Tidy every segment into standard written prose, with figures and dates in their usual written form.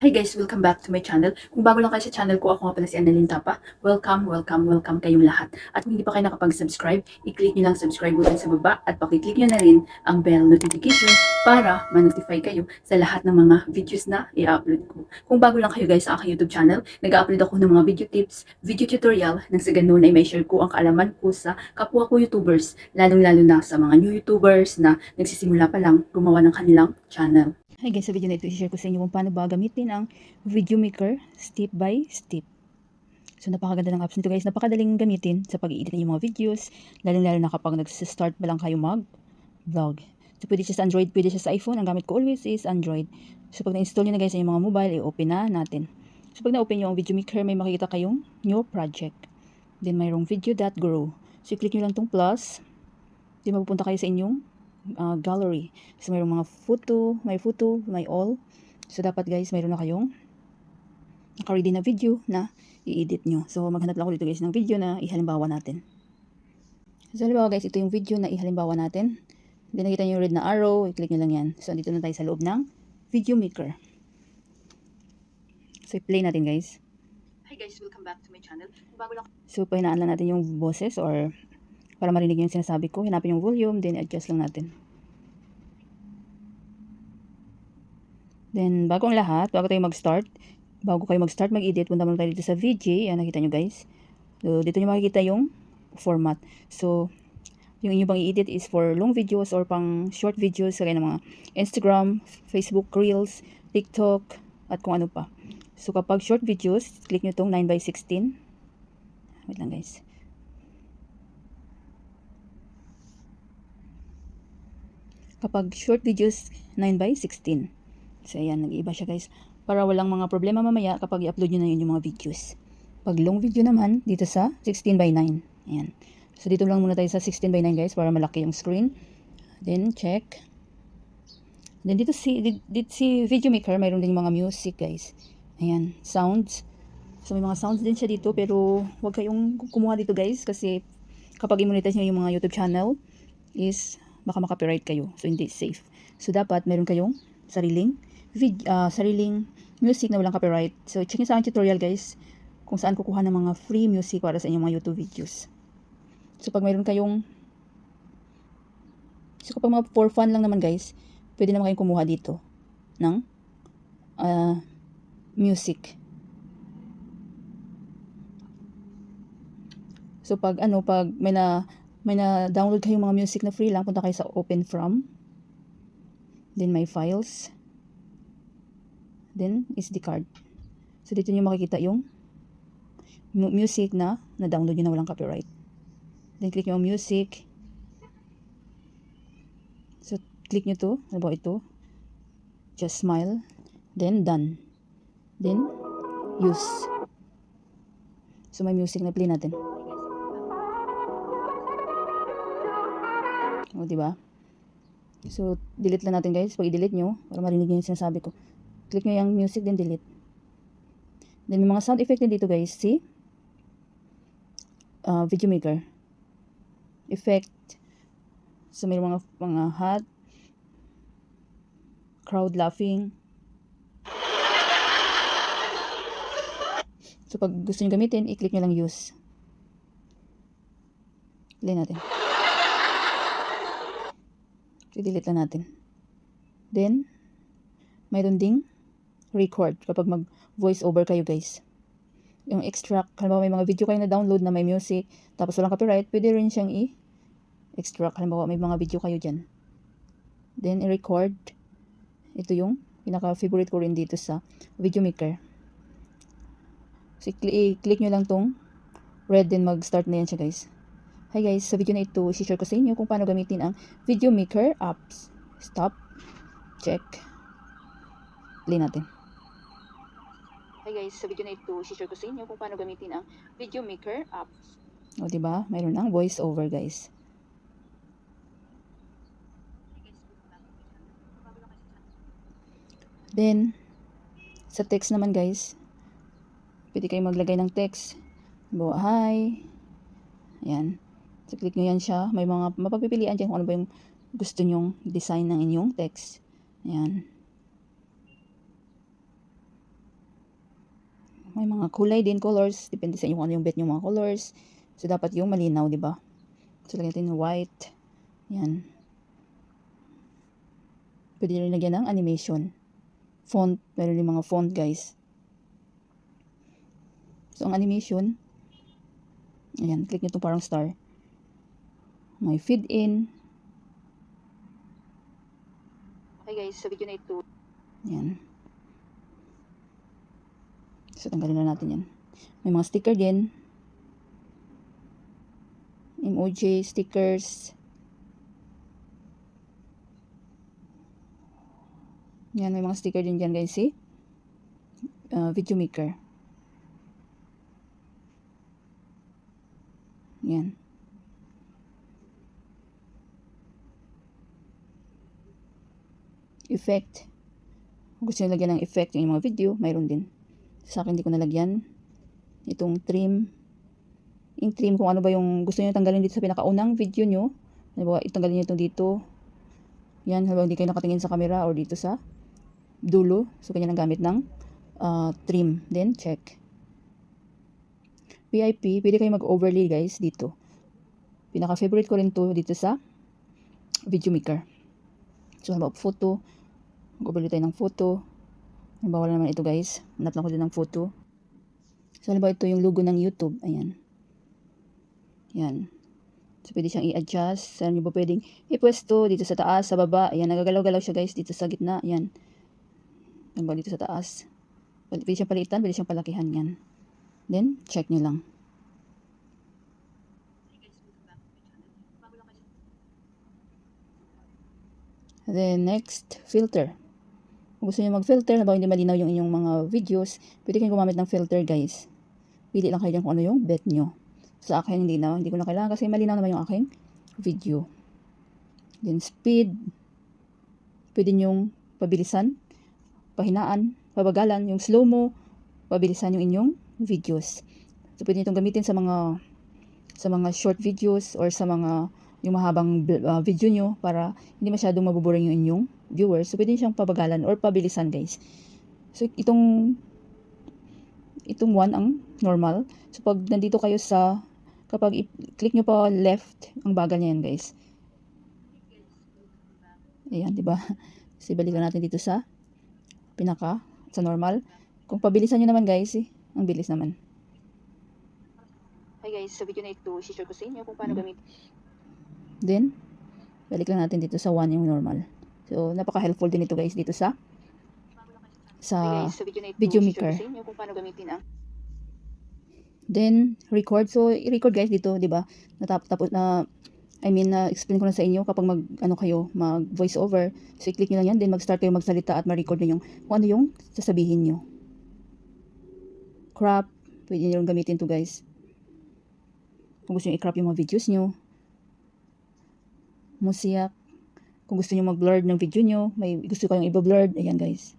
Hi guys! Welcome back to my channel. Kung bago lang kayo sa channel ko, ako nga pala si Annalyn Tapa. Welcome kayong lahat. At kung hindi pa kayo nakapag-subscribe, i-click nyo lang subscribe button sa baba at pakiclick nyo na rin ang bell notification para ma-notify kayo sa lahat ng mga videos na i-upload ko. Kung bago lang kayo guys sa aking YouTube channel, nag-upload ako ng mga video tips, video tutorial, nang sa ganun ay may share ko ang kaalaman ko sa kapwa ko YouTubers, lalong-lalo na sa mga new YouTubers na nagsisimula pa lang gumawa ng kanilang channel. Hi guys, sa video na ito, i-share ko sa inyo kung paano ba gamitin ang Video Maker step by step. So napakaganda ng apps nito guys, napakadaling gamitin sa pag-i-edit ng mga videos, lalo na kapag nag-start pa lang kayo mag-vlog. So pwede siya sa Android, pwede siya sa iPhone, ang gamit ko always is Android. So pag na-install nyo na guys sa inyong mga mobile, i-open na natin. So pag na-open nyo ang Video Maker, may makikita kayong new project. Then mayroong video.grow. So i-click nyo lang tong plus, then mapupunta kayo sa inyong gallery. So, mayroong mga photo, may all. So, dapat guys, mayroon na kayong naka-ready na video na i-edit nyo. So, maghanap lang ako dito guys ng video na ihalimbawa natin. So, halimbawa guys, ito yung video na ihalimbawa natin. Then, nakita nyo yung red na arrow, i-click nyo lang yan. So, dito na tayo sa loob ng Video Maker. So, i-play natin guys. Hi guys, welcome back to my channel. So, pahinaan lang natin yung boses or para marinig yung sinasabi ko. Hinapin yung volume, then adjust lang natin. Then, bago ang lahat, bago kayo mag-start mag-edit, punta muna tayo dito sa VJ. Ayan, nakita nyo guys. So, dito nyo makikita yung format. So, yung inyo bang i-edit is for long videos or pang short videos, kaya ng mga Instagram, Facebook Reels, TikTok, at kung ano pa. So, kapag short videos, click nyo tong 9:16. Wait lang guys. Kapag short videos, 9:16. So, ayan, nag-iiba siya guys. Para walang mga problema mamaya kapag i-upload nyo na yun yung mga videos. Pag long video naman, dito sa 16:9. Ayan. So, dito lang muna tayo sa 16:9 guys para malaki yung screen. Then, check. Then, dito si Video Maker, mayroon din mga music guys. Ayan, sounds. So, may mga sounds din siya dito pero huwag kayong kumuha dito guys kasi kapag i-monetize nyo yung mga YouTube channel is baka makapiright kayo. So, hindi safe. So, dapat meron kayong sariling music na walang copyright. So, check nyo sa aking tutorial guys kung saan kukuha ng mga free music para sa inyong mga YouTube videos. So, pag mayroon kayong kapag mga for fun lang naman guys, pwede naman kayong kumuha dito ng music. So, pag may na download kayong mga music na free lang, punta kayo sa open from. Then, my files. Then, SD card. So, dito nyo makikita yung music na na-download nyo na walang copyright. Then, click nyo ang music. So, click nyo to. Ano ba ito? Just smile. Then, done. Then, use. So, may music na play natin. O, diba? So, delete lang natin guys. Pag i-delete nyo, para marinig nyo yung sinasabi ko. Click nyo yung music, then delete. Then, may mga sound effect din dito guys. See? Video Maker. Effect. So, may mga hot. Crowd laughing. So, pag gusto nyo gamitin, i-click nyo lang use. Play natin. So, delete lang natin. Then, mayroon ding record kapag mag-voice over kayo guys. Yung extract, halimbawa may mga video kayo na download na may music, tapos walang copyright, pwede rin siyang i-extract. Halimbawa may mga video kayo dyan. Then, i-record. Ito yung pinaka-favorite ko rin dito sa Video Maker. So, i-click nyo lang tong red, then mag-start na yan siya guys. Hi guys, sa video na ito, i-share ko sa inyo kung paano gamitin ang Video Maker apps. Stop. Check. Play natin. Hi guys, sa video na ito, i-share ko sa inyo kung paano gamitin ang Video Maker apps. O, diba? Mayroon ang voice over guys. Then, sa text naman guys, pwede kayong maglagay ng text. Bawa, hi. Ayan. So, click nyo yan siya. May mga mapagpipilian dyan kung ano ba yung gusto nyong design ng inyong text. Ayan. May mga kulay din, colors. Depende sa inyo kung ano yung bet nyo mga colors. So, dapat yung malinaw, di ba? So, lagyan natin yung white. Yan. Pwede rin lagyan ng animation. Font. Meron din mga font, guys. So, ang animation, ayan, click nyo itong parang star. May feed in. Okay, guys, sa video na ito. Ayan. So, tanggalin na natin yan. May mga sticker din. Emoji, stickers. Yan, may mga sticker din dyan, guys, see? Video maker. Yan. Effect. Kung gusto nyo lagyan ng effect yung mga video, mayroon din. Sa akin, hindi ko nalagyan. Itong trim. Yung trim, kung ano ba yung gusto nyo tanggalin dito sa pinakaunang video nyo. Diba, itanggalin nyo itong dito. Yan, habang hindi kayo nakatingin sa camera or dito sa dulo. So, kanya lang gamit ng trim. Then, check. VIP, pwede kayo mag-overlay, guys, dito. Pinaka-favorite ko rin to dito sa video maker. So, halimbawa, photo. Mag-overlay tayo ng photo. Halimbawa naman ito, guys. Hanap lang ko din ng photo. So, halimbawa ito yung logo ng YouTube. Ayan. Yan. So, pwede siyang i-adjust. Saan nyo ba pwedeng ipwesto? Dito sa taas, sa baba. Ayan, nagagalaw-galaw siya, guys. Dito sa gitna. Ayan. Halimbawa dito sa taas. Pwede siyang palitan, pwede siyang palakihan. Yan. Then, check nyo lang. Then, next, filter. Kung gusto nyo mag-filter, habang hindi malinaw yung inyong mga videos, pwede kayong gumamit ng filter, guys. Pili lang kayo dyan kung ano yung bet nyo. Sa akin, hindi ko na kailangan kasi malinaw naman yung aking video. Then, speed. Pwede nyong pabilisan, pahinaan, pabagalan, yung slow-mo, pabilisan yung inyong videos. So, pwede nyo itong gamitin sa mga short videos or sa mga yung mahabang video nyo para hindi masyadong mabuboring yung inyong viewers. So, pwede siyang pabagalan or pabilisan, guys. So, itong one ang normal. So, pag nandito kayo kapag i-click nyo pa left, ang bagal niya yan, guys. Ayan, diba? So, balikan natin dito sa normal. Kung pabilisan nyo naman, guys, ang bilis naman. Hi, guys. Sa video na ito, share ko sa inyo kung paano gamitin. Then, balik lang natin dito sa 1 yung normal. So, napaka-helpful din ito, guys, dito sa video maker. Kung paano gamitin ang then, record. So, i-record, guys, dito, di ba? Tapos explain ko na sa inyo kapag mag voice over. So, i-click nyo lang yan. Then, mag-start kayo magsalita at ma-record nyo kung ano yung sasabihin nyo. Crop. Pwede nyo gamitin to, guys. Kung gusto nyo i-crop yung mga videos nyo. Music. Kung gusto nyo mag-blur ng video nyo, may gusto kayong i-blur. Ayan, guys.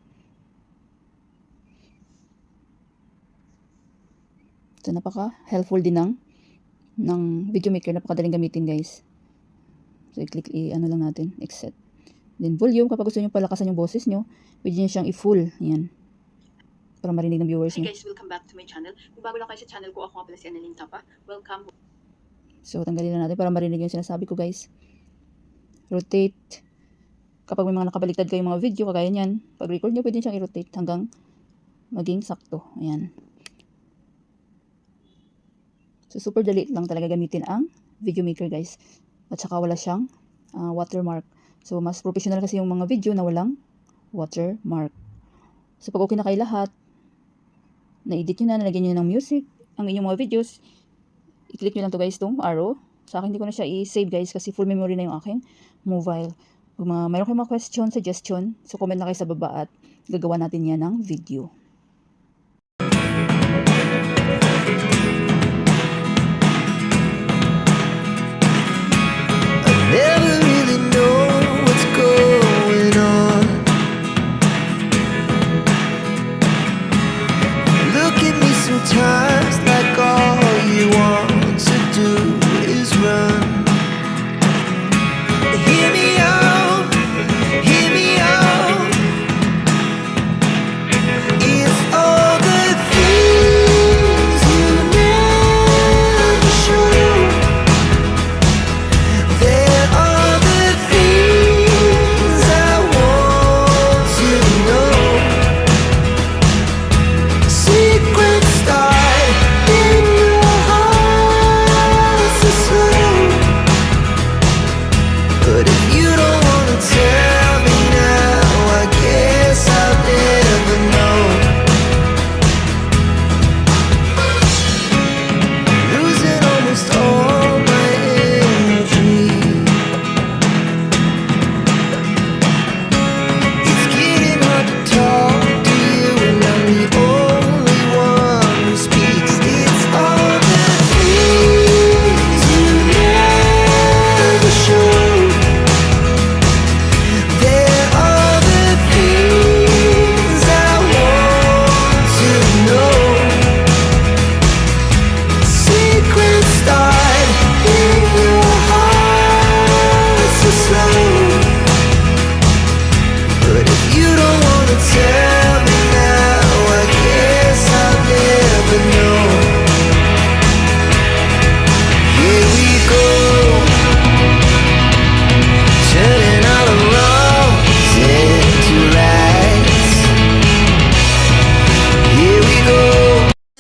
So, napaka-helpful din ng video maker. Napakadaling gamitin, guys. So, i-click, lang natin, exit. Then, volume. Kapag gusto nyo palakasan yung boses nyo, pwede nyo siyang i-full. Ayan. Para marinig ng viewers nyo. Hey guys, welcome back to my channel. Kung bago lang kayo sa channel ko, ako nga pala si Annalyn Tapa. Welcome. So, tanggalin na natin para marinig yung sinasabi ko, guys. Rotate. Kapag may mga nakabaliktad kayong mga video, kagaya nyan, pag record nyo, pwede siyang i-rotate hanggang maging sakto. Ayan. So, super dali lang talaga gamitin ang video maker, guys. At saka wala siyang watermark. So, mas professional kasi yung mga video na walang watermark. So, pag okay na kayo lahat, na-edit nyo na, nalagyan nyo ng music, ang inyong mga videos, i-click nyo lang to, guys, itong arrow. Sa akin, hindi ko na siya i-save, guys, kasi full memory na yung aking mobile. Kung mayroon kayong mga question, suggestion, so comment na kayo sa baba at gagawa natin yan ng video. Never really know what's going on. Look at me sometimes like all you want to do is run. Hear me out, hear me out. It's all the things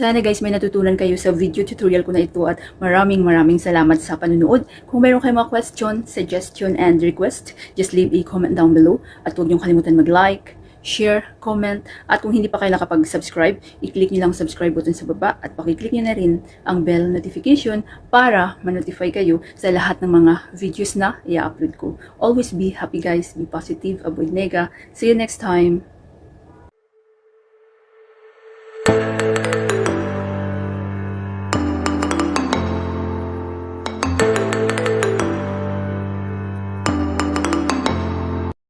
Sana guys may natutunan kayo sa video tutorial ko na ito at maraming salamat sa panunood. Kung mayroon kayong mga question, suggestion, and request, just leave a comment down below. At huwag niyong kalimutan mag-like, share, comment, at kung hindi pa kayo nakapag-subscribe, i-click niyo lang subscribe button sa baba at pakiclick niyo na rin ang bell notification para ma-notify kayo sa lahat ng mga videos na i-upload ko. Always be happy guys, be positive, avoid nega. See you next time!